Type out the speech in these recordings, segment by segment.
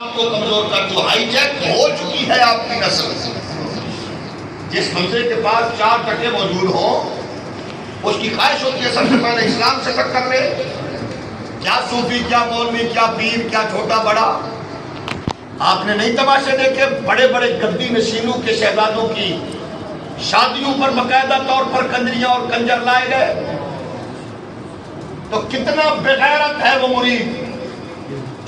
کو کمزور کر دو. ہائی جیک ہو چکی ہے آپ کی نسل. جس حمزے کے پاس 4 ٹکے موجود ہوں اس کی خواہش ہوتی ہے سب سے پہلے اسلام سے ٹکر لے. کیا صوفی، کیا مولوی، کیا پیر، کیا چھوٹا بڑا. آپ نے نہیں تماشے دیکھے بڑے بڑے گدی نشینوں کے شہزادوں کی شادیوں پر باقاعدہ طور پر کنجریاں اور کنجر لائے گئے. تو کتنا بغیرت ہے وہ مرید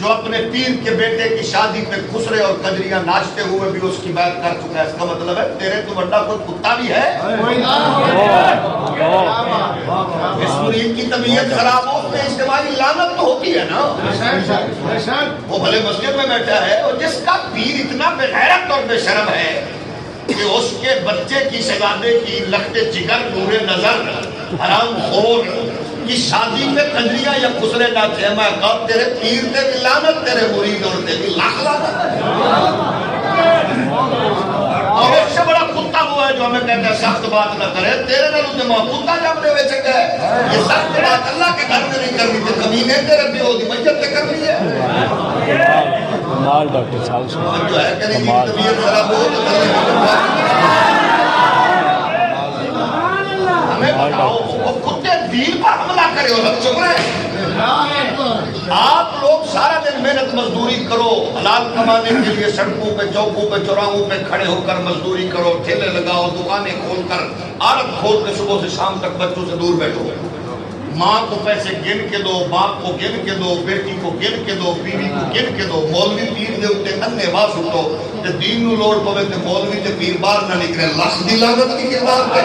جو اپنے پیر کے بیٹے کی شادی پہ خسرے اور کنجریاں ناچتے ہوئے بھی اس کی بیعت کر چکا ہے. اس کا مطلب ہے تیرے تو بڑا کوئی کتا بھی ہے. اس مرید کی طبیعت خراب ہو اس میں اجتماعی لعنت تو ہوتی ہے نا. وہ بھلے مسجد میں بیٹھا ہے اور جس کا پیر اتنا بغیرت اور بے شرم ہے کہ اس کے بچے کی شہزادے کی لخت جگر نور نظر حرام خور کی شادی میں کنجریاں یا خسرے ناچے. میں کہا تیرے پیر تے بھی لعنت، تیرے مرید اور تے بھی لاکھ لعنت. اور اس سے بڑا کتا ہوا ہے جو ہمیں کہتا ہے سخت بات نہ کرے. تیرے نال تے ماں کتا جب دے وچ گئے یہ سخت بات اللہ کے گھر میں نہیں کرنی تے کمینے تیرے پیو دی مسجد تے کرنی ہے. کمال ڈاکٹر صاحب جو ہے کہ نہیں طبیعت خراب ہو تو ہمیں بتاؤ وہ کتے دین پر حملہ کرے اور ہم چپ رہے. آپ لوگ سارا دن محنت مزدوری کرو، حلال کمانے کے لیے سڑکوں پہ چوکوں پہ چوراہوں پہ کھڑے ہو کر مزدوری کرو، ٹھیلے لگاؤ، دکانیں کھول کر عادت کھول کے صبح سے شام تک بچوں سے دور بیٹھو. ماں کو پیسے گن کے دو، باپ کو گن کے دو، بیٹی کو گن کے دو، بیوی کو گن کے دو. مولوی پیر دے اتے انے واہ سٹو تے دین نو لوڑ پوے تے مولوی تے پیر باہر نہ نکلے. لکھ دی لعنت کی کتاب ہے.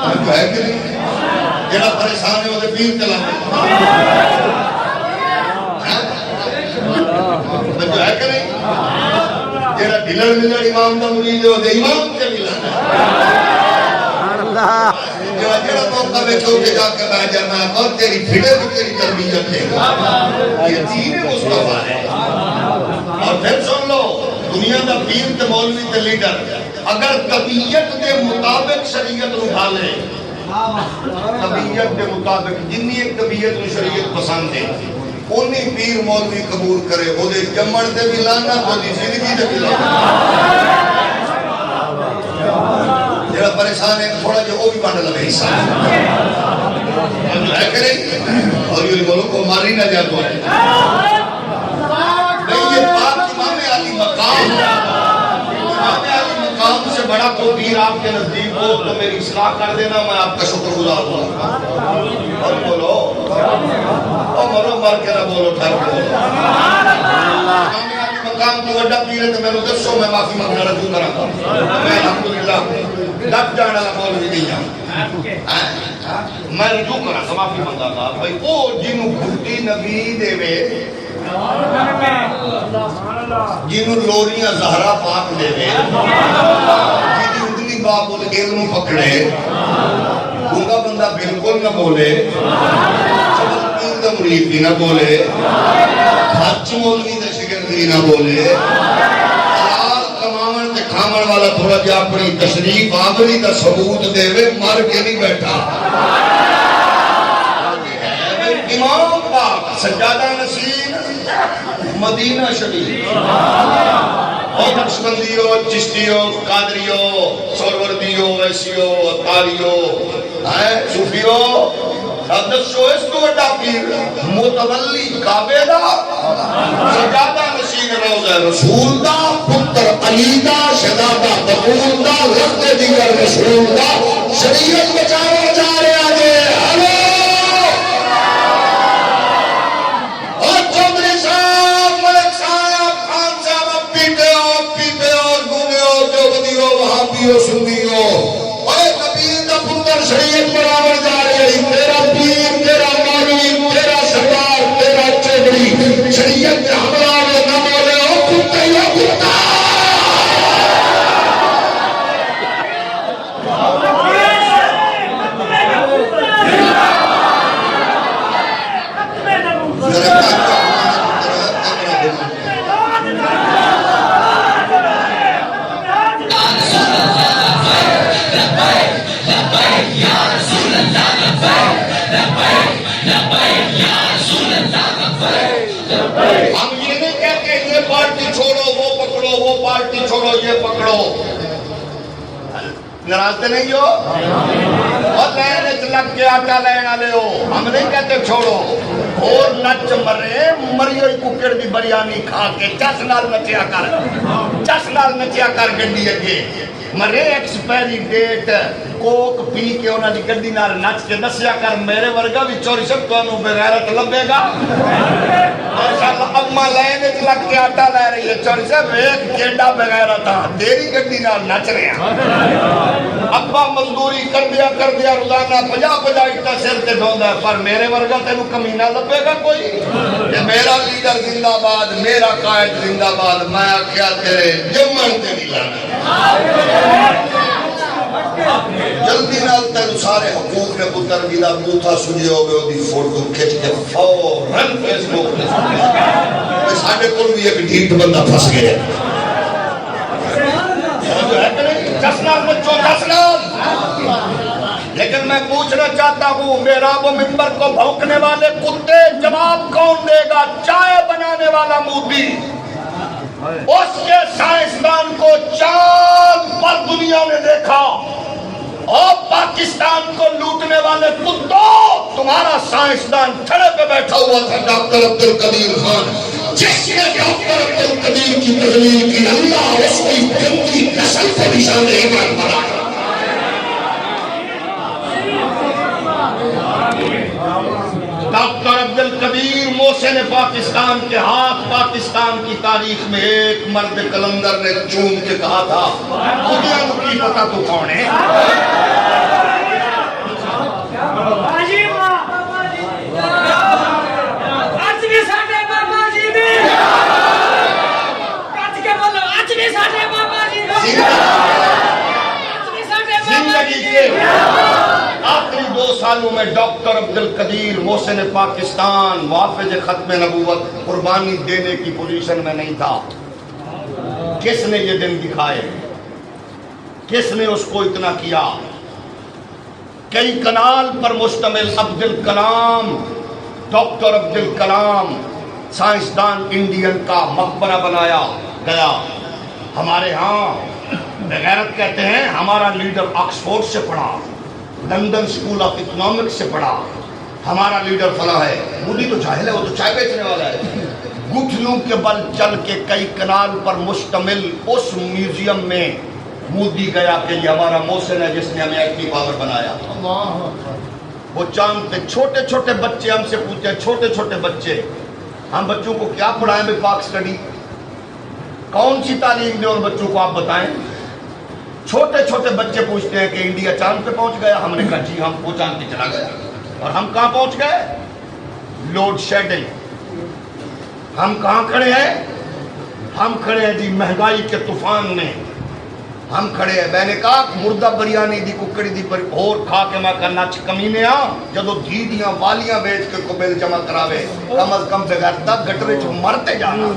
جو ہے کہ نہیں جڑا پریشان ہے وہ تے پیر چلا جو ہے کہ نہیں جڑا ڈھلڑ ڈھلڑ امام دا مرید ہے وہ تے امام تے ملانا جو جڑا موقع ویکھو کہ جا کے بیٹھ جانا اور تیری پھڑے بھی تیری تربیت ہے. یہ دین مصطفیٰ ہے. اور پھر سن لو دنیا دا پیر تے مولوی تے لیڈر اگر طبیعت دے مطابق شریعت اٹھا لے، طبیعت دے مطابق جنی ایک طبیعت نو شریعت پسند ہے اونی پیر مولوی قبول کرے. او دے جمن تے بھی لعنت، او دی زندگی تے بھی لعنت. جڑا پریشان ہے تھوڑا جو وہ بھی بانٹ لگے حصہ ہے کہ نہیں. اور یہ بولو کو ماری نہ جا تو ہے نہیں. یہ پاک امام علی مقام، امام علی مقام سے بڑا کوئی پیر آپ کے نزدیک ہو تو میری اصلاح کر دینا، میں آپ کا شکر گزار ہوں. اور بولو اور مرو مر کے نہ بولو، ٹھہر کے بولو. امام علی مقام کی وڈا پیر ہے تو میں نے دسو میں معافی مانگنا رجوع کرا گا. میں الحمدللہ لگ جانا مولوی نہیں ہوں، میں رجوع کرا گا، معافی مانگا گا. بھائی وہ جنہوں گھٹی نبی دے وے، جنہوں لوریاں زہرا پاک دے وے، جنہوں اتنی باپ بولے علم پکڑے، گنگا بندہ بالکل نہ بولے، چبل پیر دا مرید بھی نہ بولے، خچ مولوی دا شکر بھی نہ بولے، حلال کماون تے کھامن والا تھوڑا جا اپنی تشریف آوری دا ثبوت دے وے، مر کے نہیں بیٹھا. امام پاک سجادہ نشین مدینہ شریف اور نقشبندیو، چشتیو، قادریو، سروردیو، ویسیو، اتاریو، صوفیو، دسو اس کو بڑا پیر متولی کعبے دا سجادہ نشین روضہ رسول دا پتر علی دا شہزادہ بطول دا لفظ دیگر رسول دا شریعت بچاؤ جا رہے آجے. سنیو اے نبی دا پتر شریعت برابر جا رہے ہیں. تیرا پیر، تیرا مولوی، تیرا سردار، تیرا چودھری شریعت کے حملہ میں نہ بولے او کتا یا کتا. چھوڑو وہ پکڑو، وہ پارٹی چھوڑو یہ پکڑو، ناراض تو نہیں ہو؟ اور لین لگ کے آٹا لینا لے ہو، ہم نہیں کہتے چھوڑو، اور نچ مرے مریو ککڑ دی بریانی کھا کے چس نال نچیا کر گڈی اگے مرے ایکسپائری ڈیٹ کوک پی کے انہاں دی گڈی نال نچ کے دسیا کر میرے ورگا بھی چوری سب تانوں بے غیرت لبے گا ماشاءاللہ اما لین وچ لگ کے آٹا لے رہی ہے چوری صاحب ایک کیڈا بے غیرت ہاں تیری گڈی نال نچ رہے ہیں ابا مزدوری کر دیا روزانہ 50 اٹا سر تے ڈھوندا ہے پر میرے ورگا تینوں کمینہ لبے گا کوئی کہ میرا لیڈر زندہ باد میرا قائد زندہ باد میں آخیا تیرے جمن تے نہیں لانا جلدی نال تینوں سارے حقوق نے پتر گیلا بوتھا سنجے ہوگے وہ دی فوٹو کھچ کے فوراً فیس بک میں ساڑھے کل بھی ایک ڈھیٹ بندہ پھنس گئے جسنال بچوں جسنال لیکن میں پوچھنا چاہتا ہوں میرا وہ ممبر کو بھونکنے والے کتے جواب کون دے گا چائے بنانے والا مودی اس کے سائنسدان کو چاند پر دنیا نے دیکھا اور پاکستان کو لوٹنے والے کتوں تمہارا سائنسدان کھڑے پہ بیٹھا ہوا تھا ڈاکٹر عبدالقدیر خان جس نے ڈاکٹر عبدالقدیر کی تحلیل کی اللہ اس کی گندی نسل کو نشان عبرت بنایا ڈاکٹر عبدالقدیر محسن پاکستان کے ہاتھ پاکستان کی تاریخ میں ایک مرد کلندر نے چوم کے کہا تھا خدا کی پتہ تو کون ہے زندگی کے آخری 2 سالوں میں ڈاکٹر عبدالقدیر محسن پاکستان محافظ ختم نبوت قربانی دینے کی پوزیشن میں نہیں تھا کس نے یہ دن دکھائے کس نے اس کو اتنا کیا کئی کنال پر مشتمل عبدالکلام ڈاکٹر عبدالکلام سائنسدان انڈین کا مقبرہ بنایا گیا ہمارے ہاں بغیرت کہتے ہیں ہمارا لیڈر آکسفورڈ سے پڑھا لندن سکول آف اکنامکس سے پڑھا ہمارا لیڈر فلاں ہے مودی تو جاہل ہے وہ تو چائے بیچنے والا ہے گٹھلوں کے بل چل کے کئی کنال پر مشتمل اس میوزیم میں مودی گیا کہ یہ ہمارا محسن ہے جس نے ہمیں ایٹمی پاور بنایا وہ چاند پہ چھوٹے چھوٹے بچے ہم سے پوچھتے ہیں چھوٹے چھوٹے بچے ہم بچوں کو کیا پڑھائیں بھائی پاک سٹڈی کون سی تعلیم دیں اور بچوں کو آپ بتائیں چھوٹے چھوٹے بچے پوچھتے ہیں کہ انڈیا چاند پہ پہنچ گیا ہم نے کہا جی ہم وہ چاند پہ چلا گیا اور ہم کہاں پہنچ گئے لوڈ شیڈنگ ہم کہاں کھڑے ہیں ہم کھڑے ہیں جی مہنگائی کے طوفان میں ہم کھڑے ہیں میں نے کہا مردہ بریانی دی ککڑی دی اور کھا کے میں کہا نچ کمینے جدو دھی دیاں والیاں بیچ کے کو بل جمع کراوے کم از کم بغیر تک گٹرے چھو مرتے جانا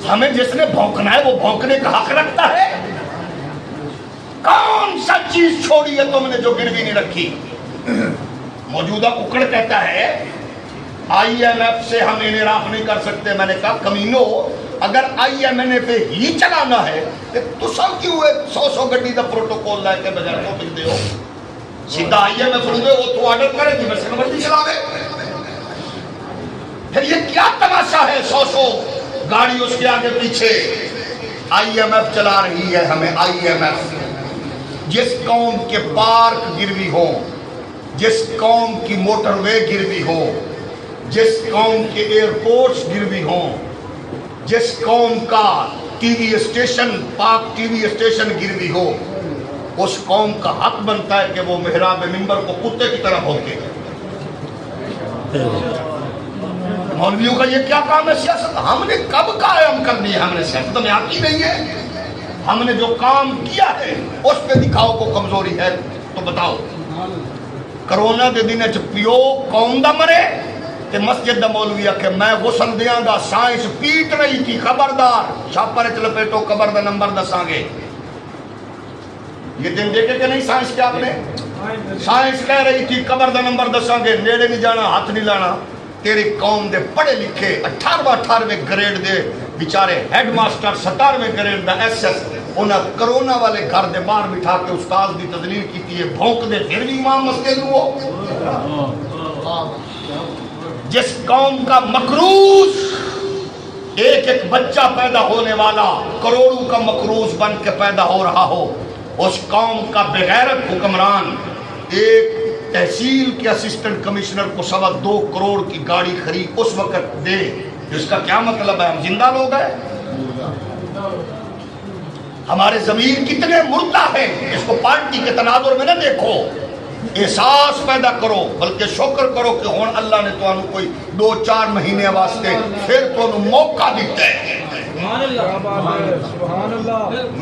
ہمیں جس نے بھونکنا ہے وہ بھونکنے کا حق رکھتا ہے کون سا چیز چھوڑی ہے تم نے جو گروی نہیں رکھی موجودہ ککڑ کہتا ہے آئی ایم ایف سے ہم انحراف نہیں کر سکتے میں نے کہا کمینو اگر آئی ایم این اے پہ ہی چلانا ہے تو سب کیوں ہے 100 گڈی دا پروٹوکول لائے کے بغیر کو مل دے ہو سیدھا آئی ایم ایف رہے وہ تو آرڈر کرے گی بس نمبر نہیں چلاوے پھر یہ کیا تماشا ہے 100 گاڑی اس کے آگے پیچھے آئی ایم ایف چلا رہی ہے ہمیں آئی ایم ایف جس قوم کے پارک گروی ہو جس قوم کی موٹر وے گروی ہو جس قوم کے ایئرپورٹس گروی ہوں جس قوم کا ٹی وی اسٹیشن پاک ٹی وی اسٹیشن گروی ہو اس قوم کا حق بنتا ہے کہ وہ محراب ممبر کو کتے کی طرح بھونکے مولویوں کا یہ کیا کام ہے سیاست ہم نے کب قائم کر دی ہے ہم نے سیاست میں آتی نہیں ہے ہم نے جو کام کیا ہے اس پہ دکھاؤ کو کمزوری ہے تو بتاؤ کرونا دے دن پیو قوم دا مرے کہ مسجد دا مولوی کہ میں غسل دیاں گا سائنس پیٹ رہی تھی خبردار چھاپر چلپیٹو قبر دا نمبر دساں گے یہ دن دیکھے کہ نہیں سائنس کیا آپ نے سائنس کہہ رہی تھی قبر دا نمبر دساں گے نیڑے نہیں جانا ہاتھ نہیں لانا تیری قوم دے پڑھے لکھے 18ویں گریڈ دے بیچارے head master 17ویں grade the S S انہاں کرونا والے گھر دے باہر بٹھا کے استاد دی تدلیل کیتی ہے، بھونک دے پھر بھی امام مسجد ہو۔ جس قوم کا مکروز ایک ایک بچہ پیدا ہونے والا کروڑوں کا مکروز بن کے پیدا ہو رہا ہو، اس قوم کا بغیرت حکمران ایک تحصیل کے اسسٹنٹ کمشنر کو 2.25 کروڑ کی گاڑی خرید اس وقت دے، اس کا کیا مطلب ہے؟ ہم زندہ لوگ ہیں؟ ہمارے ضمیر کتنے مردہ ہیں، اس کو پارٹی کے تناظر میں نہ دیکھو، احساس پیدا کرو، بلکہ شکر کرو کہ ہون اللہ نے تو انہوں کوئی 2-4 مہینے واسطے پھر تو انہوں موقع دیتا ہے۔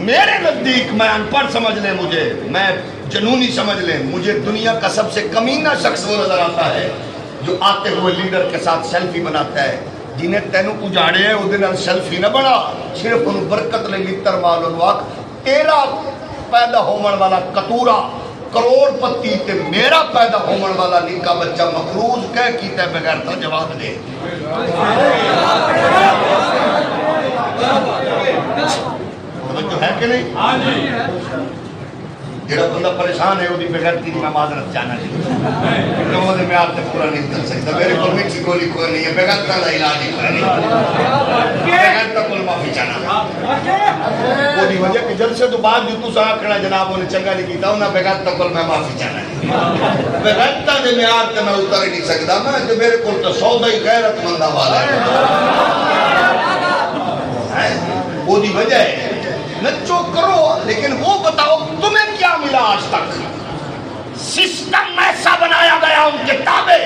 میرے نزدیک میں ان پڑھ سمجھ لیں مجھے، میں جنونی سمجھ لیں، مجھے دنیا کا سب سے کمینہ شخص وہ نظر آتا ہے جو آتے ہوئے لیڈر کے ساتھ سیلفی بناتا ہے، جنہیں تینوں اجاڑے ہیں وہ دن سیلفی نہ بنا، صرف ان برکت لے لتر معلوم واق تیرا پیدا ہومن والا کتورا کروڑ پتی تے میرا پیدا ہومن والا نکا بچہ مقروض کہہ کیتا ہے بغیر تا جواب دے۔ جو ہے کہ نہیں؟ جڑا بندہ پریشان ہے وہ بغیر کی میں معذرت جانا نہیں، لوگوں نے میعاد سے پورا نہیں کر سکتا، میرے کو میٹھی گولی کوئی نہیں ہے، بغیر کا علاج ہی کوئی نہیں، بغیر کا کل معافی چاہنا وہ دی وجہ کہ جلسے تو بعد جو تو ساکھ کھڑا جناب انہیں چنگا نہیں کیتا انہیں بغیر تا کل میں معافی چاہنا ہے، بغیر تا دے میعاد سے میں اتر ہی نہیں سکتا، میں تو میرے کو تو سودہ ہی غیرت مندہ والا ہے، وہ دی وجہ ہے نچو کرو، لیکن وہ بتاؤ تمہیں کیا ملا آج تک؟ سسٹم ایسا بنایا گیا ان کے تابع،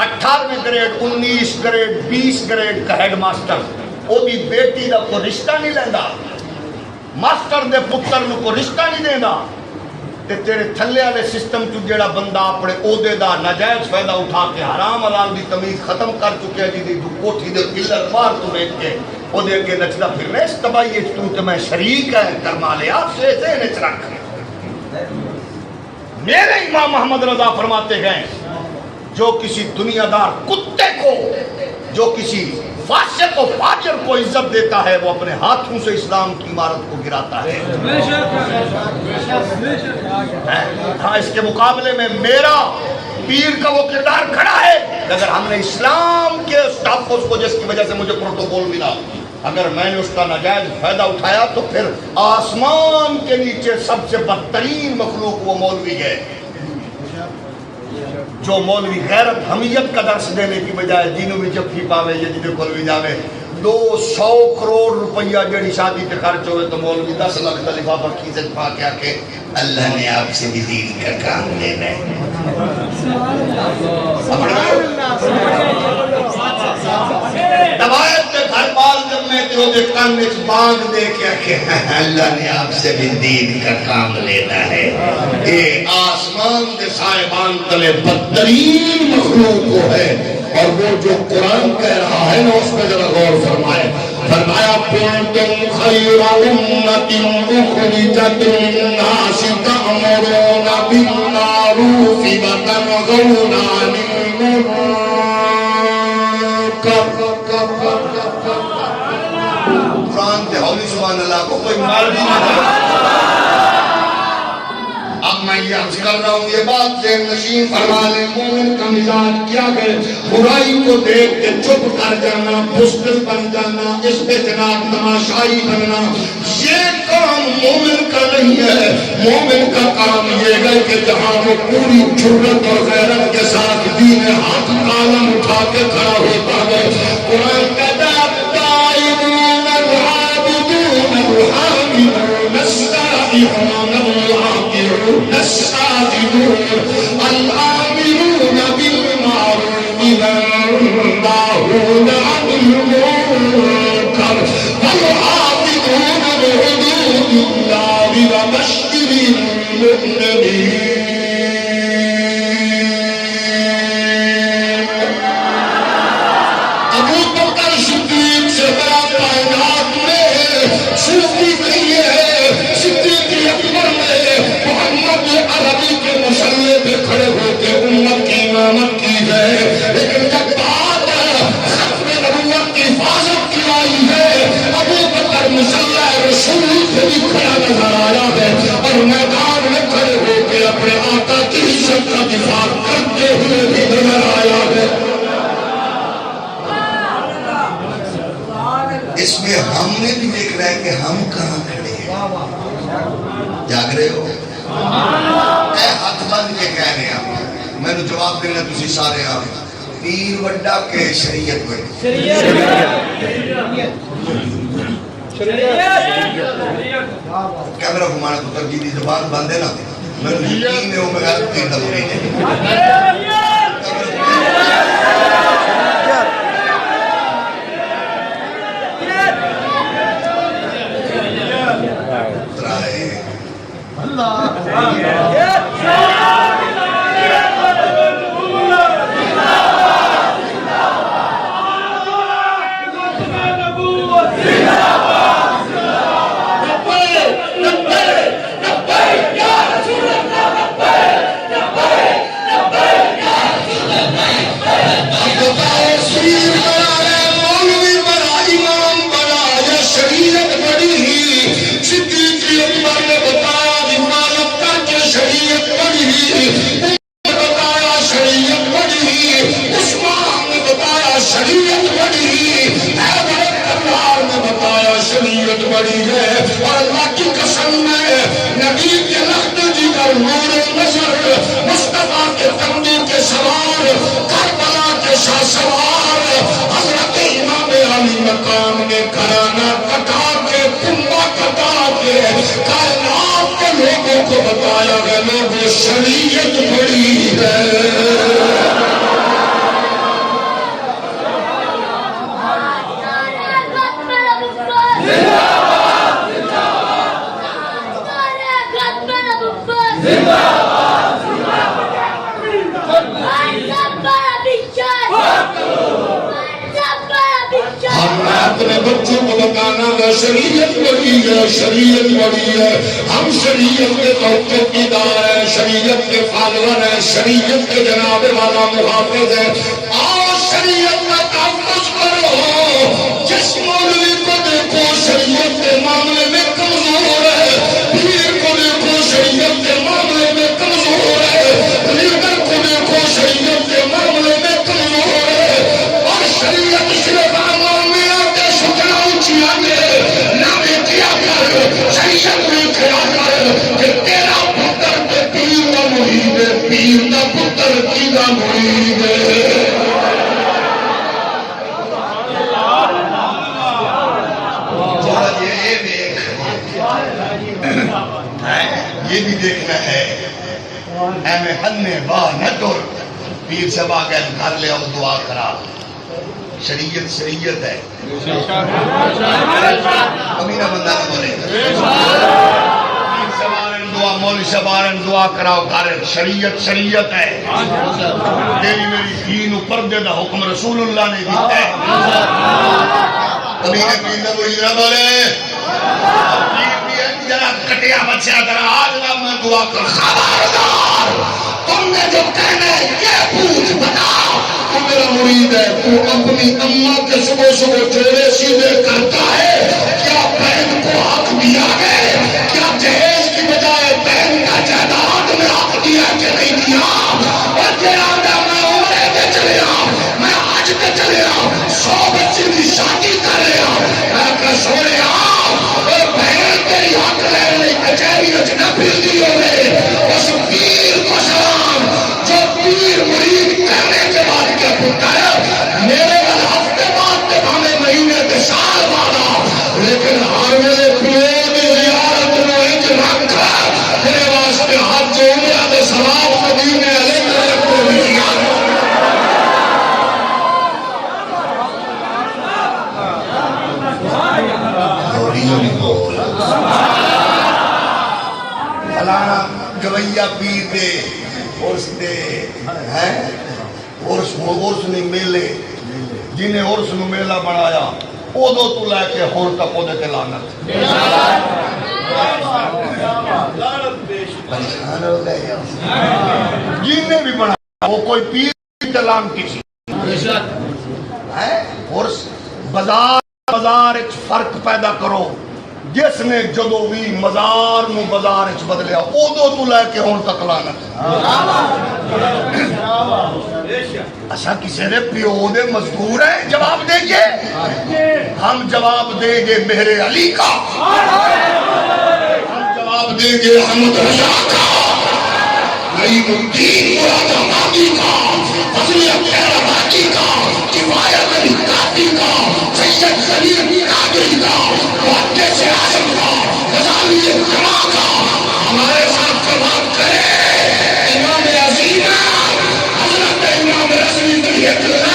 18ویں گریڈ 19 گریڈ 20 گریڈ کا ہیڈ ماسٹر وہ بھی بیٹی دا کو رشتہ نہیں لینا، ماسٹر دے پتر نو کو رشتہ نہیں دینا، تے تیرے تھلے والے سسٹم چ جڑا بندہ اپنے عہدے دا ناجائز فائدہ اٹھا کے حرام حلال دی تمیز ختم کر چکے جی دی کوٹھی دے پلر باہر تو بیٹھ کے وہ دے کے نچدا پھرنا اس تباہی تو میں شریک ہے کرما لیا سے ذہن وچ رکھ۔ میرے امام محمد رضا فرماتے گئے جو کسی دنیا دار کتے کو، جو کسی فاسق و فاجر کو عزت دیتا ہے وہ اپنے ہاتھوں سے اسلام کی عمارت کو گراتا ہے۔ ہاں اس کے مقابلے میں میرا پیر کا وہ کردار کھڑا ہے، اگر ہم نے اسلام کے اسٹاپس کو جس کی وجہ سے مجھے پروٹوکول ملا، اگر میں نے اس کا ناجائز فائدہ اٹھایا تو پھر آسمان کے نیچے سب سے بدترین مخلوق وہ مولوی ہے جو مولوی غیرت حمیت کا درس دینے کی بجائے دینوں میں جب پاوے یا جدے کھول بھی جاوے 200 کروڑ روپیہ جڑی شادی پہ خرچ ہوئے تو مولوی 10 لاکھ کا لفافہ کھیزت پا کے آکے اللہ نے آپ سے بھی دین کا کام لینا ہے۔ دوائت پہ گھر بال جب میں تے وہ دے کان میں بانگ دے کے آکے اللہ نے آپ سے بھی دین کا کام لینا ہے۔ اے آسمان دے صاحبان تلے بدترین مخلوق کو ہے، اور وہ جو قرآن کہہ رہا ہے نا اس میں ذرا غور فرمائے، فرمایا کنتم خیر امت اخرجت للناس تأمرون بالمعروف وتنهون عن المنکر۔ قرآن تے ہولی سبحان اللہ کو کوئی مال بھی نہیں۔ اب میں یہ عرض کر رہا ہوں یہ بات ذہن نشین فرما لیں، مومن کا مزاج کیا ہے؟ برائی کو دیکھ کے چپ کر جانا، بزدل بن جانا، اس پہ جناب تماشائی بننا، یہ کام مومن کا نہیں ہے۔ مومن کا کام یہ ہے کہ جہاں وہ پوری جرت اور غیرت کے ساتھ دین حق عالم اٹھا کے کھڑا ہوتا ہے، قرآن کہتا ہے التائبون العابدون الحامدون السائحون الراكعون الساجدون الآمرون بالمعروف والناهون عن المنكر والحافظون لحدود الله وبشر المؤمنين۔ ابو بکر صدیق سے بڑا کائنات میں صدیق نہیں ہے، صدیق اکبر میں محمد عربی کے مسئلے پہ کھڑے ہوتے امت کی امامت کی ہے، لیکن جب کرتے ہوئے بھی نظر آیا ہے۔ اس میں ہم نے بھی دیکھنا ہے کہ ہم کہاں کھڑے ہیں۔ جاگ رہے ہو؟ اے ہاتھ بند کے کہنے آپ میں نے جواب دینا تسی سارے آپ پیر وڈا کے شریعت بڑی کیمرہ گھمانا تو ترجیحی زبان باندھے نا میں نے یقین ہے وہ میں غلط پیر دا مرید ہے۔ اور اللہ کی قسم میں نبی کے لخت جگر نور نظر مصطفیٰ کے تندو کے سوار کربلا کے شاہ سوار حضرت امام علی مقام نے گھرانہ کٹا کے کنبہ کٹا کے کائنات کے لوگوں کو بتایا گیا لوگوں شریعت بڑی ہے۔ اپنے بچوں کو بتانا ہے شریعت بڑی ہے، شریعت بڑی ہے۔ ہم شریعت کے توقیدار ہیں، شریعت کے فالور ہیں، شریعت کے جناب والا محافظ ہیں۔ آؤ شریعت کا تحفظ کرو۔ جس مولوی کو دیکھو شریعت کے معاملے میں کمزور ہے، پیر کو دیکھو شریعت کے معاملے میں کمزور ہے، لیڈر کو دیکھو شریعت کے معاملے میں کمزور ہے۔ اور شریعت صرف شریعت میں کھڑا کر کہ تیرا پتر تے پیر دا مرید ہے، پیر دا پتر کی دا مرید ہے۔ یہ بھی دیکھنا ہے اے میں ہنے باہ نہ ٹور پیر سے باغ گھر لے آؤ دعا کرا۔ شریعت شریعت ہے، کبھی نہ بندہ نہ بولے پیر سوارن دعا مولوی سوارن دعا کراؤ گھر شریعت شریعت ہے۔ تیری میری دین پردے دا حکم رسول اللہ نے دیتا ہے۔ کبھی نہ پیر نہ کوئی نہ بولے پیر بھی ہے جرا کٹیا بچہ ذرا آج نہ میں دعا کر خبردار تم نے جو کہنا ہے یہ پوچھ بتا تو میرا مرید ہے تو اپنی اماں کے صبح صبح جوڑے سیدھے کرتا ہے کیا بہن کو حق دیا ہے کیا جہیز کی بجائے بہن کا جائیداد میں حق دیا کہ نہیں دیا اور تیرا میں عمرے پہ چلے آؤں میں حج پہ چلے آؤں 100 بچے کی شادی کر رہے آؤں میں کہ سوڑے آؤں اور بہن تیری حق لے رہی کچھری اچھنا پھر دی ہوئے اس پیر کو سلام جو پیر مرید کہنے کے بعد کیا پھٹا ہے میرے ہفتے بعد کے ہمیں مہینے کے سال بعد لیکن ہر میرے قلوب زیارت میں ایک رنگ ہے تیرے واسطے حج جو عمرہ دے ثواب مدینے علیہ میرے کو زیارت فلانا گویا پیر دے عرس دے ہیں عرس نے میلے جنہیں عرس نے میلہ بنایا ادو تو لے کے ہون تک ادھے تے لعنت پریشان ہو گئے جنہیں بھی بنایا وہ کوئی پیر تے لعنتی سی عرس بازار ایک فرق پیدا کرو جس نے جدو بھی مزار نو بازار وچ بدلیا ادو تو لے کے ہن تک لعنت اچھا کسی نے پیو دے مزدور ہیں جواب دیں گے ہم جواب دیں گے مہر علی کا ہم جواب دیں گے احمد رضا کا نعیم الدین مراد آبادی کا فضل اختیار آبادی کا کفایت علی قادری کا سید خلیل قادری کا محدث اعظم کا غزالی القرآن کا ہمارے ساتھ کلام کرے امام عظیم حضرت امام رسول اللہ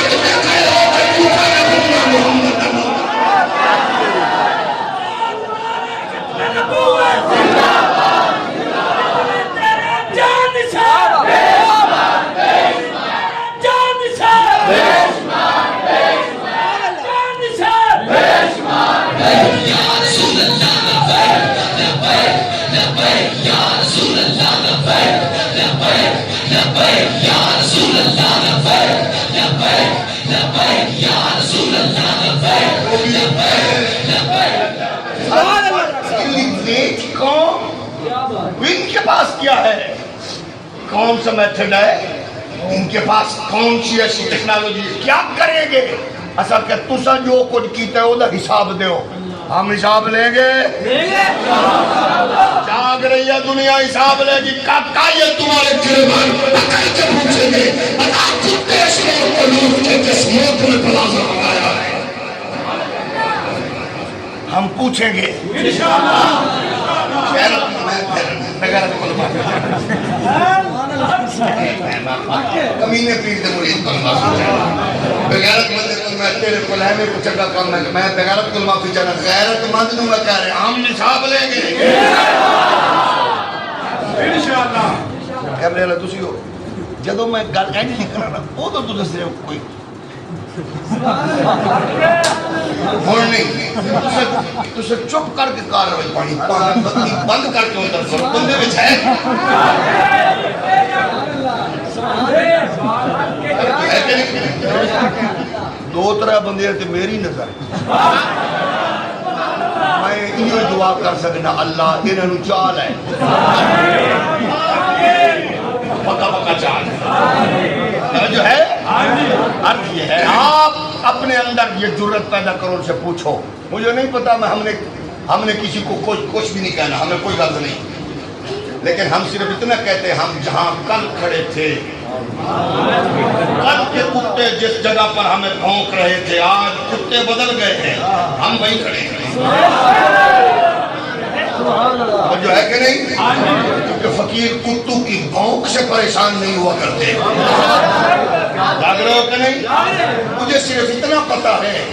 ان کے پاس کیا ہے کون سا میتھڈ ہے ان کے پاس کون سی ایسی ٹیکنالوجی کیا کریں گے اصل کہ تسا جو کچھ کیتا ہے وہ حساب دیو ہم حساب لیں گے جاگ رہی ہے دنیا حساب لے گی کا یہ تمہارے گربان پکڑ کے پوچھیں گے بتا کتے اسلام کو لوگ کے جس موت میں پلازہ آیا ہے ہم پوچھیں گے کمینے پیر دے مرید کلمہ بغیرت مند میں تیرے کو لے میں کچھ کا کام ہے میں بغیرت کلمہ پی جانا غیرت مند نو میں کہہ رہے ہم نصاب لیں گے انشاءاللہ کیمرے والا تسی ہو جدو میں گل اینج لکھنا نا وہ تو دس رہے کوئی ہون نہیں تو سے چپ کر کے کاروائی پانی بند کر کے ادھر کرو بندے وچ ہے دو طرح بندے تے میری نظر میں یہ دعا کر سکنا اللہ انہاں نو چال ہے پکا پکا چال جو ہے عرض یہ ہے آپ اپنے اندر یہ جرت پیدا کرو ان سے پوچھو مجھے نہیں پتا میں ہم نے کسی کو کچھ بھی نہیں کہنا ہمیں کوئی غلط نہیں لیکن ہم صرف اتنا کہتے ہیں ہم جہاں کل کھڑے تھے کل کے کتے جس جگہ پر ہمیں بھونک رہے تھے آج کتے بدل گئے ہیں ہم وہیں کھڑے ہیں جو ہے کہ نہیں کیونکہ فقیر کتو کی بھونک سے پریشان نہیں ہوا کرتے جاگ رہے ہو کہ نہیں مجھے صرف اتنا پتا ہے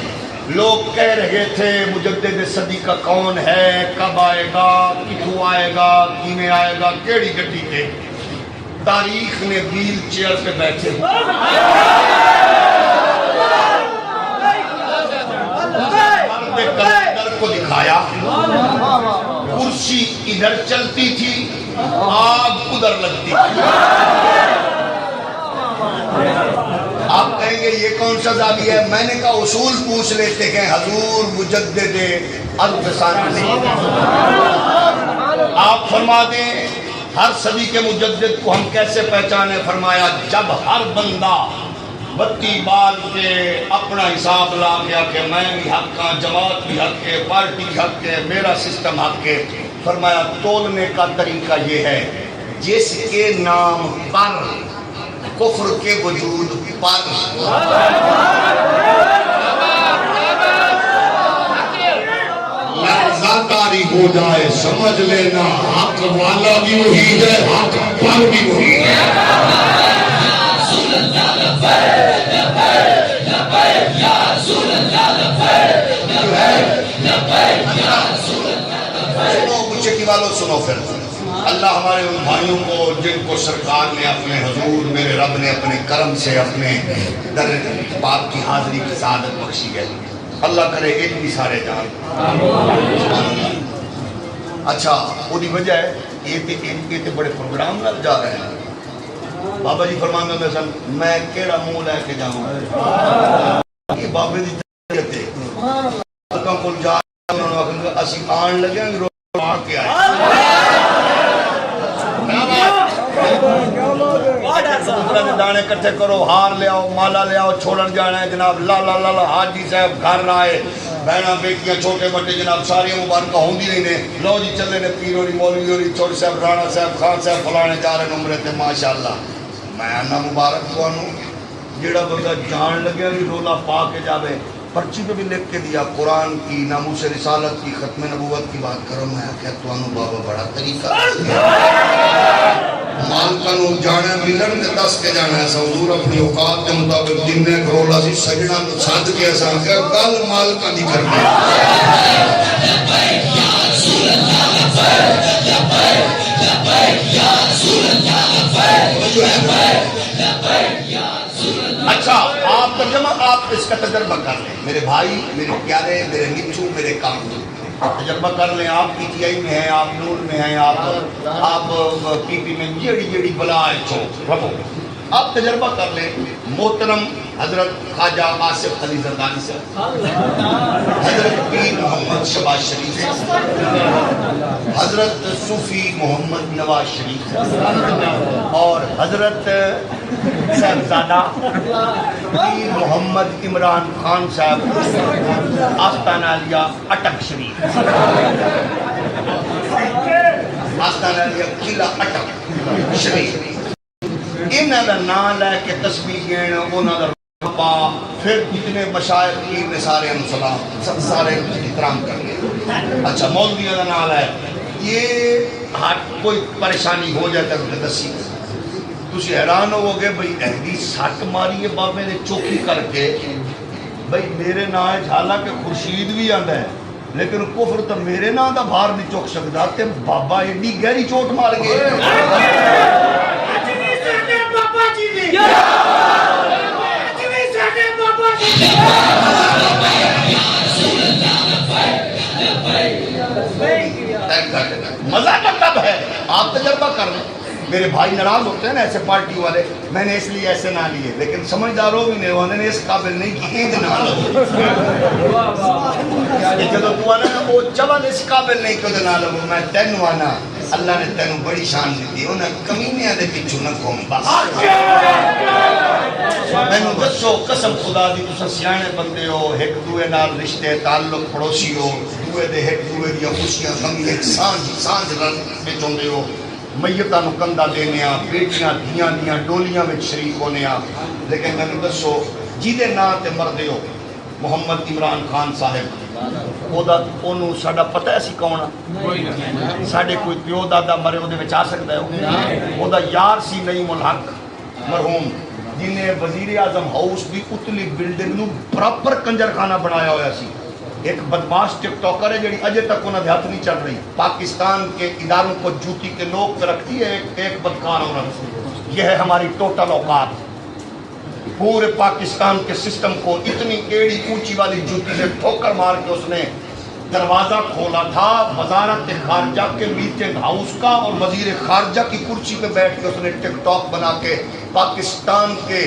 لوگ کہہ رہے تھے مجدد صدی کا کون ہے کب آئے گا کتوں آئے گا کینے آئے گا کیڑی گڈی کے تاریخ نے ویل چیئر پہ بیٹھے کلندر کو دکھایا کرسی ادھر چلتی تھی آگ ادھر لگتی تھی آپ کہیں گے یہ کون سا زاویہ ہے میں نے کہا اصول پوچھ لیتے ہیں حضور مجدد ارض ثانی آپ فرما دیں ہر صدی کے مجدد کو ہم کیسے پہچانے فرمایا جب ہر بندہ بتی بال کے اپنا حساب لا گیا کہ میں بھی حق کا جماعت بھی حق ہے پارٹی بھی حق ہے میرا سسٹم حق ہے فرمایا تولنے کا طریقہ یہ ہے جس کے نام پر کفر کے وجود پر لحظہ تاری ہو جائے سمجھ لینا حق والا بھی وہی ہے حق پر بھی وہی ہے سنو پھر اللہ ہمارے ان بھائیوں کو جن کو سرکار نے اپنے حضور میرے رب نے اپنے کرم سے اپنے در پاک کی حاضری کی سعادت بخشی ہے اللہ کرے ایک بھی سارے جان اچھا وہ دی وجہ ہے یہ تے بڑے پروگرام لگ جا رہے ہیں بابا جی فرماندے میں سن میں کیڑا منہ لے کے جاؤں یہ بابے دی اسی آن لگے آ کے آئے دانے کٹھے کرو، ہار لے آؤ، مالا لے آؤ، چھوڑن جانا ہے جناب، لا لا لا لا حاجی صاحب گھر آئے، بہنا بیٹیاں چھوٹے بڑے جناب ساری مبارکہ ہوندی رہی نے، لو جی چلے نے پیر ہوری مولوی ہوری چھوٹے صاحب رانا صاحب خان صاحب فلانے جا رہے عمرے تے ماشاءاللہ. میں آنا مبارک تانوں جیڑا بندہ جان لگیا بھی رولا پا کے جاوے. پرچی پہ بھی لکھ کے دیا قرآن کی، ناموس رسالت کی، ختم نبوت کی بات کرو. میں کہا تانوں بابا بڑا طریقہ مالکہ نو جانا ملن تے دس کے جانا ہے. حضور اپنی اوقات کے مطابق جن نے کرولا سی سجنا نو سد کے ایسا کہ گل مالکہ دی کرنی. اچھا آپ ترجمہ آپ اس کا تجربہ کر لیں میرے بھائی، میرے پیارے، میرے مٹھو، میرے کام تجربہ کر لیں. آپ پی ٹی آئی میں ہیں، آپ نور میں ہیں، آپ پی پی میں جیڑی جیڑی بلا چھو رکھو، آپ تجربہ کر لیں. محترم حضرت خواجہ آصف علی زرداری صاحب، حضرت پیر محمد شہباز شریف، حضرت صوفی محمد نواز شریف اور حضرت صاحبزادہ پیر محمد عمران خان صاحب آستانہ علیہ اٹک شریف، آستانہ علیہ قلعہ اٹک شریف. انہاں دا نام لے کے تسبیح گین، انہاں دا ربا، پھر جتنے مشائخ پیر نے سارے سلام سارے احترام کر لیں. اچھا مولویوں دا نام ہے یہ ہاتھ کوئی پریشانی ہو جائے تو دسی. تسی حیران ہو گے بھئی ایڈی سٹ ماری ہے بابے نے چوکی کر کے. بھئی میرے نام حالانکہ خورشید بھی آندا ہے لیکن کفر تو میرے نام دا بھار نہیں چوک سکتا تے بابا ایڈی گہری چوٹ مار گئے. مزہ مطلب ہے آپ تجربہ کر لیں. میرے بھائی ناراض ہوتے ہیں نا ایسے پارٹی والے، میں نے اس لیے ایسے نہ لیے، لیکن سمجھداروں بھی نہیں انہوں نے اس قابل نہیں کی ایک نہ لو. جب تو آنا وہ چول اس قابل نہیں کہ نہ لو. میں تینوں آنا اللہ نے تینوں بڑی شان دیتی، انہیں کمینیاں دے پیچھو نہ کھوم بس. میں نے دسو قسم خدا دی تسا سیانے بندے ہو، ایک دوے نال رشتے تعلق پڑوسی ہو، دوے دے ایک دوے دیا خوشیاں غمی ایک سانج میں چوندے ہو. میتاں نو کندھا دینے آ، بیٹیاں دھیاں دیاں ڈولیاں میں شریک ہونے آ. لیکن میں نے دسو جیدے نا تے مردے ہو محمد عمران خان صاحب، انہوں ساڈا پتہ ہے سی کون آ؟ ساڈے کوئی پیو دادا مرے وہ آ سکتا ہے؟ وہ یار سی نعیم الحق مرحوم جن نے وزیر اعظم ہاؤس بھی اتلی بلڈنگ نو پراپر کنجر خانہ بنایا ہوا سی. ایک بدماش ٹک ٹاکر ہے جڑی اجے تک انہوں نے ہاتھ نہیں چل رہی، پاکستان کے اداروں کو جوتی کے لوگ پہ رکھتی ہے ایک بدکار عورت. یہ ہے ہماری ٹوٹل اوقات. پورے پاکستان کے سسٹم کو اتنی ایڑی اونچی والی جوتی سے ٹھوکر مار کے اس نے دروازہ کھولا تھا وزارت خارجہ کے میٹنگ ہاؤس کا، اور وزیر خارجہ کی کرسی پہ بیٹھ کے اس نے ٹک ٹاک بنا کے پاکستان کے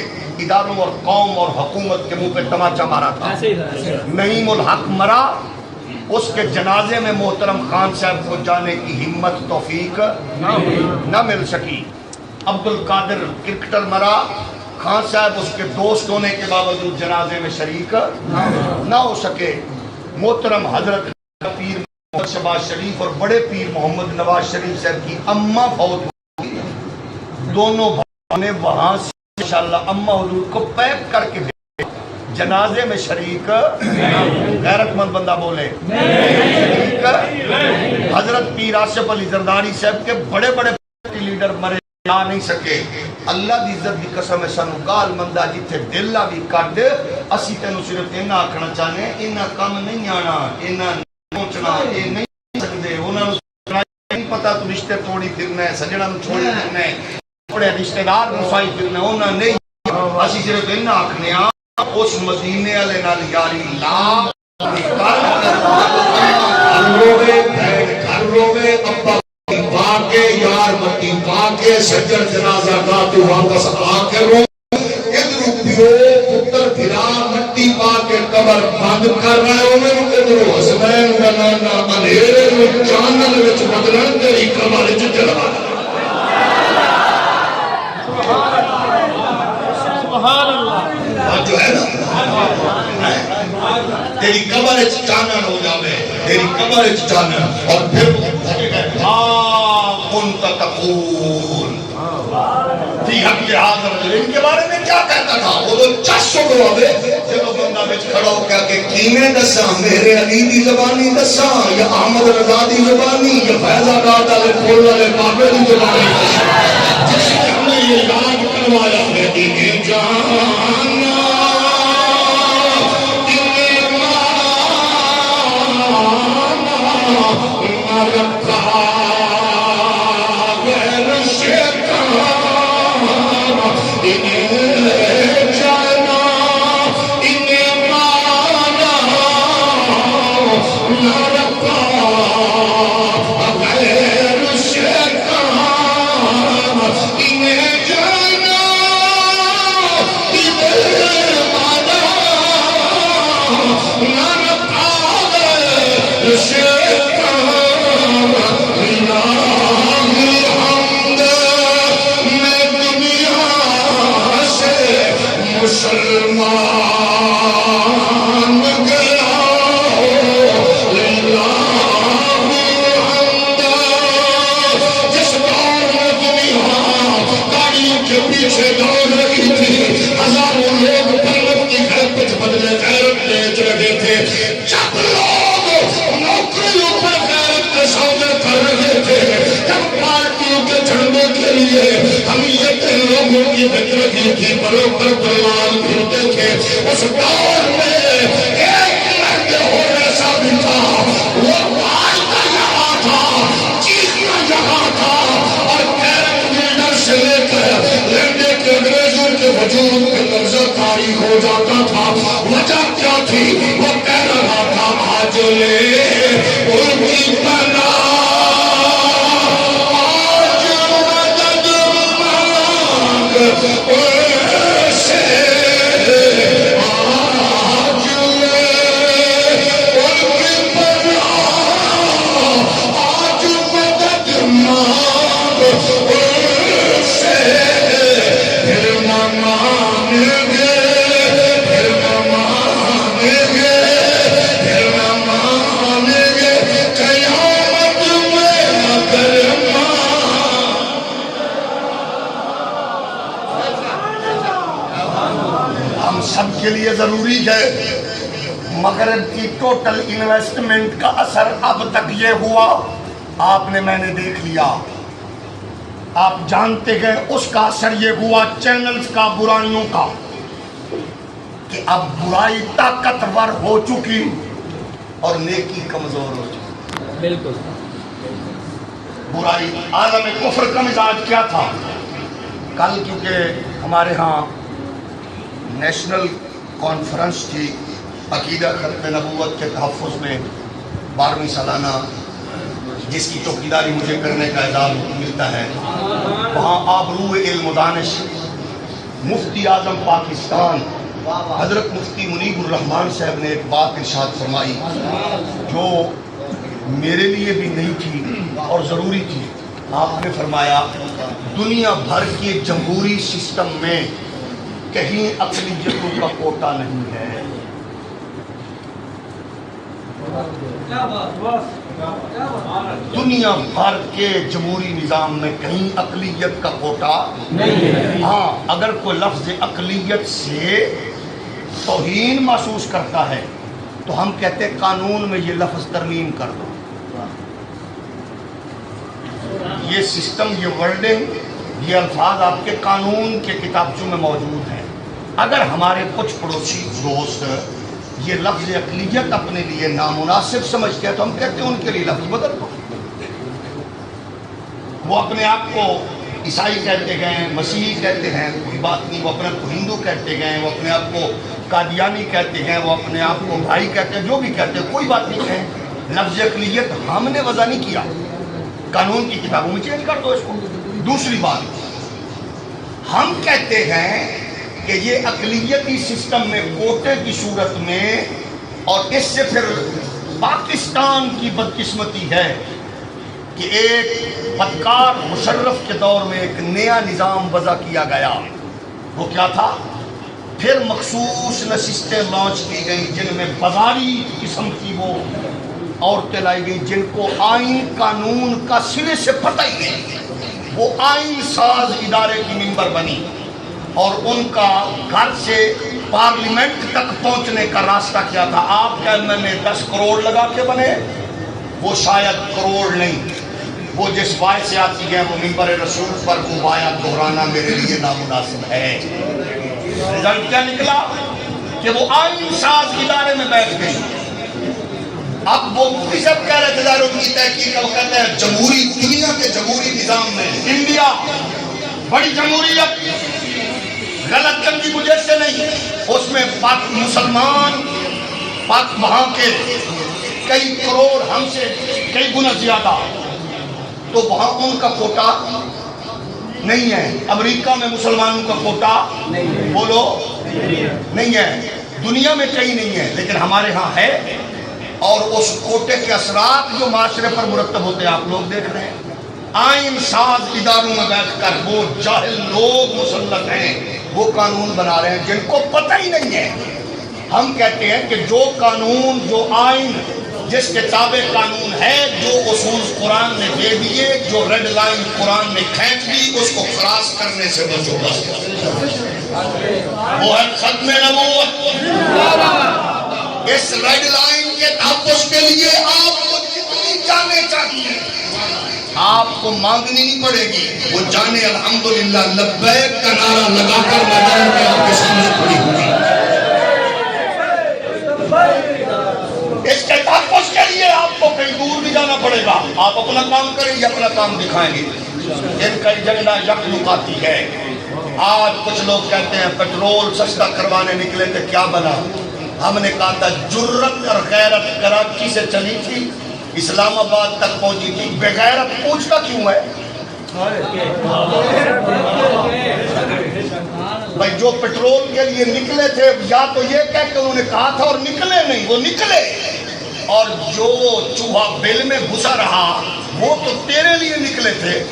اداروں اور قوم اور حکومت کے منہ پہ تماچا مارا تھا. نعیم الحق مرا، اس کے جنازے میں محترم خان صاحب کو جانے کی ہمت توفیق نہ مل سکی. عبد القادر کرکٹر مرا، خان صاحب اس کے دوست ہونے کے باوجود جنازے میں شریک نہ ہو سکے. محترم حضرت پیر محمد شہباز شریف اور بڑے پیر محمد نواز شریف صاحب کی اماں فوت ہوئی. دونوں بھائیوں نے وہاں سے انشاءاللہ اماں حضور کو پیک کر کے جنازے میں شریک. غیرت مند بندہ بولے شریک. حضرت پیر آصف علی زرداری صاحب کے بڑے بڑے لیڈر مرے آ نہیں سکے. اللہ دی عزت دی قسم ہے سانو گال مندا جتھے دل آ بھی کڈ. اسی تینوں صرف اینا آکھنا چاہنے اینا کم نہیں آنا، اینا سوچنا اے نہیں سکدے. انہاں نوں نہیں پتہ تو رشتے توڑی پھرنا ہے، سجنا نوں چھوڑی پھرنا ہے، اپنے رشتے دار نوں سائی پھرنا ہے. انہاں نہیں، اسی صرف اینا آکھنے آ اس مدینے والے نال یاری لا گھر روے ابا پاکے یار مٹی پاکے سجر جنازہ کا تو واپس آ کے رو. ادھر پیو پتر پھرا مٹی پا کے قبر بند کر رہے ہوئے ادھر حسنین کا نانا اندھیرے میں چانن وچ بدلن تیری قبر وچ جلوا سبحان اللہ جو ہے نا تیری قبر وچ چانن ہو جاوے تیری قبر وچ چانن اور پھر كنت تقول فی حق حاضر ان کے بارے میں کیا کہتا تھا وہ تو چس ہو گئے جب بندہ وچ کھڑا ہو گیا کہ کیویں دساں میرے علی دی زبانی دساں یا احمد رضا دی زبانی یا فیض آباد والے پھول والے بابے دی زبانی جس نے ہمیں یہ یاد کروایا ہے کہ جانا اس دور میں ایک مرد اور ایسا بھی تھا وہ مارتا یہاں تھا چیخنا یہاں تھا اور غیرت لیڈر سے لے کر لینڈے کے انگریزوں کے وجود پہ لفظ طاری ہو جاتا تھا وجہ کیا تھی وہ کہہ رہا تھا آج لے ان کی پناہ آج مدد مانگ کے لیے ضروری ہے مغرب کی ٹوٹل انویسٹمنٹ کا اثر اب تک یہ ہوا آپ نے میں نے دیکھ لیا آپ جانتے گئے اس کا اثر یہ ہوا چینلز کا برائیوں کا کہ اب برائی طاقتور ہو چکی اور نیکی کمزور ہو چکی بالکل برائی عالم کفر کا مزاج کیا تھا کل کیونکہ ہمارے ہاں نیشنل کانفرنس تھی عقیدہ ختم نبوت کے تحفظ میں 12ویں سالانہ جس کی چوکیداری مجھے کرنے کا اعزاز ملتا ہے وہاں آبرو علم و دانش مفتی اعظم پاکستان حضرت مفتی منیب الرحمان صاحب نے ایک بات ارشاد فرمائی جو میرے لیے بھی نہیں تھی اور ضروری تھی آپ نے فرمایا دنیا بھر کے جمہوری سسٹم میں کہیں اقلیتوں کا کوٹا نہیں ہے دنیا بھر کے جمہوری نظام میں کہیں اقلیت کا کوٹا نہیں ہے ہاں اگر کوئی لفظ اقلیت سے توہین محسوس کرتا ہے تو ہم کہتے ہیں قانون میں یہ لفظ ترمیم کر دو یہ سسٹم یہ ورڈنگ یہ الفاظ آپ کے قانون کے کتابچوں میں موجود ہیں اگر ہمارے کچھ پڑوسی دوست یہ لفظ اقلیت اپنے لیے نامناسب سمجھتے ہیں تو ہم کہتے ہیں ان کے لیے لفظ بدل دو وہ اپنے آپ کو عیسائی کہتے گئے مسیحی کہتے ہیں کوئی بات نہیں وہ اپنے آپ کو ہندو کہتے گئے وہ اپنے آپ کو قادیانی کہتے ہیں وہ اپنے آپ کو بھائی کہتے ہیں جو بھی کہتے ہیں کوئی بات نہیں ہے لفظ اقلیت ہم نے وضع نہیں کیا قانون کی کتابوں میں چینج کر دو اس کو دوسری بات ہم کہتے ہیں کہ یہ اقلیتی سسٹم میں کوٹے کی صورت میں، اور اس سے پھر پاکستان کی بدقسمتی ہے کہ ایک بدکار مشرف کے دور میں ایک نیا نظام وضع کیا گیا. وہ کیا تھا؟ پھر مخصوص نشستیں لانچ کی گئیں جن میں بازاری قسم کی وہ عورتیں لائی گئیں جن کو آئین قانون کا سرے سے پتہ ہی نہیں. وہ آئین ساز ادارے کی ممبر بنی اور ان کا گھر سے پارلیمنٹ تک پہنچنے کا راستہ کیا تھا؟ آپ کا ایم ایل اے 10 کروڑ لگا کے بنے، وہ شاید کروڑ نہیں، وہ جس وائے سے آتی ہے وہ ممبر رسول پر وہ وایا دہرانا میرے لیے نامناسب ہے. رزلٹ کیا نکلا کہ وہ آئین ساز ادارے میں بیٹھ گئی. اب وہ مفتی صاحب کہہ رہے تھے ظاہر ان کی تحقیق کا، وہ کہتے ہیں جمہوری دنیا کے جمہوری نظام میں انڈیا بڑی جمہوریت، غلط جنگی مجھے سے نہیں، اس میں پاک مسلمان پاک وہاں کے کئی کروڑ ہم سے کئی گنا زیادہ، تو وہاں ان کا کوٹا نہیں ہے. امریکہ میں مسلمانوں کا کوٹا بولو نہیں ہے، دنیا میں کہیں نہیں ہے، لیکن ہمارے ہاں ہے. اور اس کوٹے کے اثرات جو معاشرے پر مرتب ہوتے ہیں آپ لوگ دیکھ رہے ہیں. آئین ساز اداروں میں بیٹھ کر وہ جاہل لوگ مسلط ہیں، وہ قانون بنا رہے ہیں جن کو پتہ ہی نہیں ہے. ہم کہتے ہیں کہ جو قانون، جو آئین جس کے تابع قانون ہے، جو اصول قرآن نے دے دیے، جو ریڈ لائن قرآن نے کھینچ دی، اس کو کراس کرنے سے بچو بس. وہ ہے ختم نبوت. اس ریڈ لائن کے تحفظ کے لیے آپ کو جتنی جانیں چاہیے آپ کو مانگنی نہیں پڑے گی. وہ جانے الحمدللہ لبیک کا نعرہ لگا کر میدان میں آپ کے سامنے کھڑی ہوگی. اس کے تحفظ کے لیے آپ کو کہیں دور بھی جانا پڑے گا. آپ اپنا کام کریں گے، اپنا کام دکھائیں گے. ان کا ایجنڈا یکلقاتی ہے. آج کچھ لوگ کہتے ہیں پیٹرول سستا کروانے نکلے تھے، کیا بنا؟ ہم نے کہا تھا جرت اور غیرت کراچی سے چلی تھی، اسلام آباد تک پہنچی تھی. بغیرت پوچھتا کیوں ہے بھائی؟ جو پیٹرول کے لیے نکلے تھے یا تو یہ کہہ کہ انہوں نے کہا تھا اور نکلے نہیں، وہ نکلے. اور جو چوہا بل میں گھسا رہا وہ تو تیرے لیے نکلے تھے.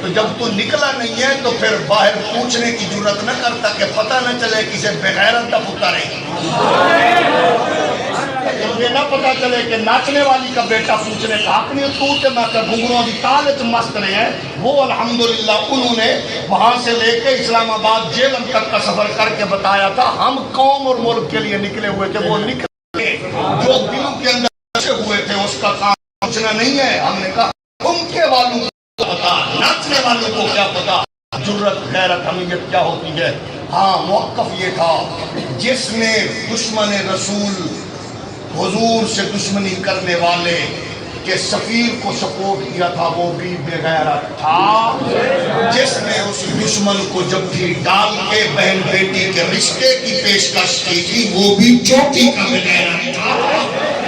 تو جب تو نکلا نہیں ہے تو پھر باہر پوچھنے کی جرت نہ کرتا کہ پتہ نہ چلے کسے بغیرت تب اتارے. یہ نہ پتا چلے کہ ناچنے والی کا بیٹا پوچھنے کا حق نہیں. تو تے میں کہ گھنگروں دی تال وچ مست رہے ہیں. وہ الحمدللہ انہوں نے وہاں سے لے کے اسلام آباد جیلم تک کا سفر کر کے بتایا تھا ہم قوم اور ملک کے لیے نکلے ہوئے تھے. وہ نکلے جو دلوں کے اندر سے ہوئے تھے اس کا کام پوچھنا نہیں ہے. ہم نے کہا تم کے والوں کو پتا، ناچنے والوں کو کیا پتا جرت غیرت حمیت کیا ہوتی ہے. ہاں موقف یہ تھا جس نے دشمن رسول حضور سے دشمنی کرنے والے کے سفیر کو سپورٹ کیا تھا وہ بھی بے غیرت تھا. جس نے اس دشمن کو جب بھی ڈال کے بہن بیٹی کے رشتے کی پیشکش کی تھی وہ بھی چوٹی کا بے غیرت تھا.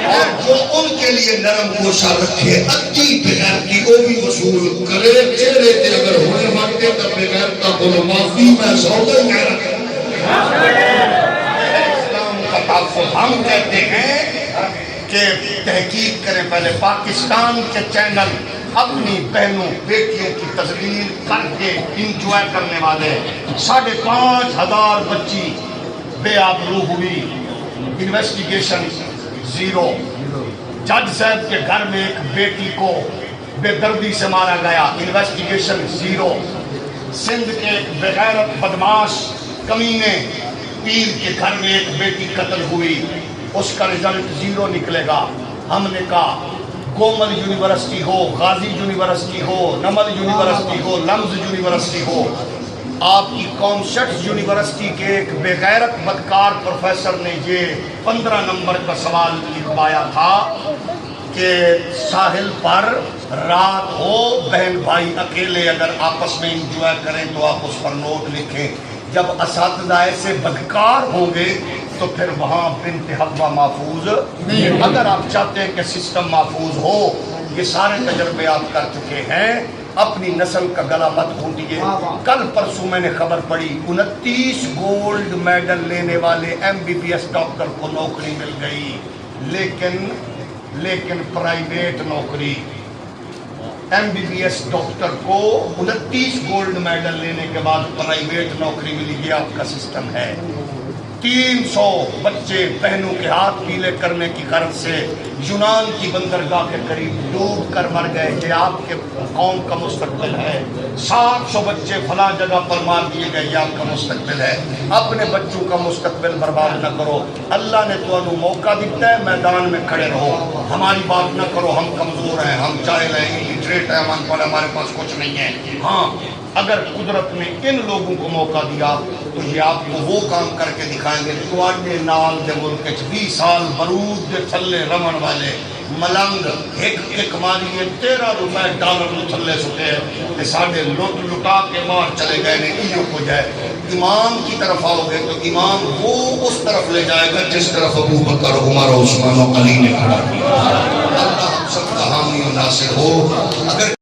اور جو ان کے لیے نرم گوشہ رکھے ادی بغیرتی وہ بھی وصول کرے. چہرے تے اگر ہونے مانتے تب بغیرت کا بولو معافی میں سودا غیرت. اسلام کا تحفظ ہم کہتے ہیں کہ تحقیق کریں پہلے. پاکستان کے چینل اپنی بہنوں بیٹیوں کی تذلیل کر کے انجوائے کرنے والے 5,500 بچی بے آبرو ہوئی. Investigation zero. جج صاحب کے گھر میں ایک بیٹی کو بے دردی سے مارا گیا. Investigation zero. سندھ کے ایک بغیرت بدماش کمینے پیر کے گھر میں ایک بیٹی قتل ہوئی، اس کا رزلٹ زیرو نکلے گا. ہم نے کہا کومل یونیورسٹی ہو، غازی یونیورسٹی ہو، نمل یونیورسٹی ہو، لمز یونیورسٹی ہو، آپ کی کامشٹ یونیورسٹی کے ایک بے غیرت بدکار پروفیسر نے یہ 15 نمبر کا سوال لکھوایا تھا کہ ساحل پر رات ہو بہن بھائی اکیلے اگر آپس میں انجوائے کریں تو آپ اس پر نوٹ لکھیں. جب اساتذہ ایسے بدکار ہوں گے تو پھر وہاں بنت حقبہ محفوظ نہیں. اگر آپ چاہتے ہیں کہ سسٹم محفوظ ہو، یہ سارے تجربے آپ کر چکے ہیں. اپنی نسل کا گلا مت گھونٹیے. کل پرسوں میں نے خبر پڑھی 29 گولڈ میڈل لینے والے MBBS ڈاکٹر کو نوکری مل گئی, لیکن پرائیویٹ نوکری. MBBS ڈاکٹر کو 29 گولڈ میڈل لینے کے بعد پرائیویٹ نوکری ملی. یہ آپ کا سسٹم ہے. 300 بچے بہنوں کے ہاتھ پیلے کرنے کی غرض سے یونان کی بندرگاہ کے قریب ڈوب کر مر گئے. یہ آپ کے قوم کا مستقبل ہے. 700 بچے فلاں جگہ پر مار دیے گئے. یہ آپ کا مستقبل ہے. اپنے بچوں کا مستقبل برباد نہ کرو. اللہ نے تو موقع دیتا ہے, میدان میں کھڑے رہو. ہماری بات نہ کرو, ہم کمزور ہیں, ہم جاہل ہیں, الٹریٹ ہیں, ہمارے پاس کچھ نہیں ہے. ہاں, اگر قدرت نے ان لوگوں کو موقع دیا تو یہ آپ کو وہ کام کر کے دکھائیں گے. تواڈے نال دے ملک 20 سال برود دے تھلے رمن والے ملنگ ایک ماری $13 تھلے سٹے تے ساڈے لٹ لٹا کے باہر چلے گئے نے. ایو ہو جائے. امام کی طرف آؤ گے تو امام وہ اس طرف لے جائے گا جس طرف ابو بکر, عمر, عثمان و علی نے کھڑا کیا. اللہ ہم سب کا حامی و ناصر ہو. اگر